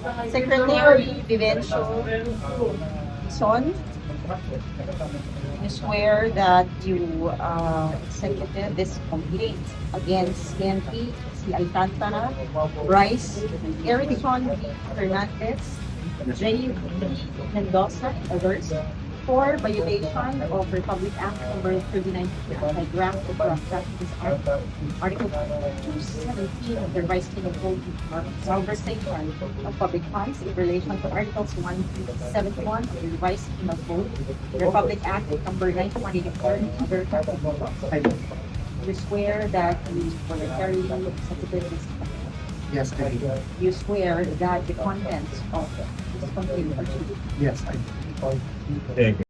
Secretary Vince Dizon, you swear that you executed this complaint against CNP, si Alcantara, Bryce, Erickson V. Hernandez, J. Mendoza, and others for violation of Republic Act number 39 anti-graft of corrupt practices Act, Article 217 of the Revised Penal Code, malversation of public funds in relation to Articles 171 of the Revised Penal Code, Republic Act number 9184, and other practical laws. You swear that you voluntarily executed this complaint. Yes, I do. You swear that the contents of this complaint are true. Yes, I do.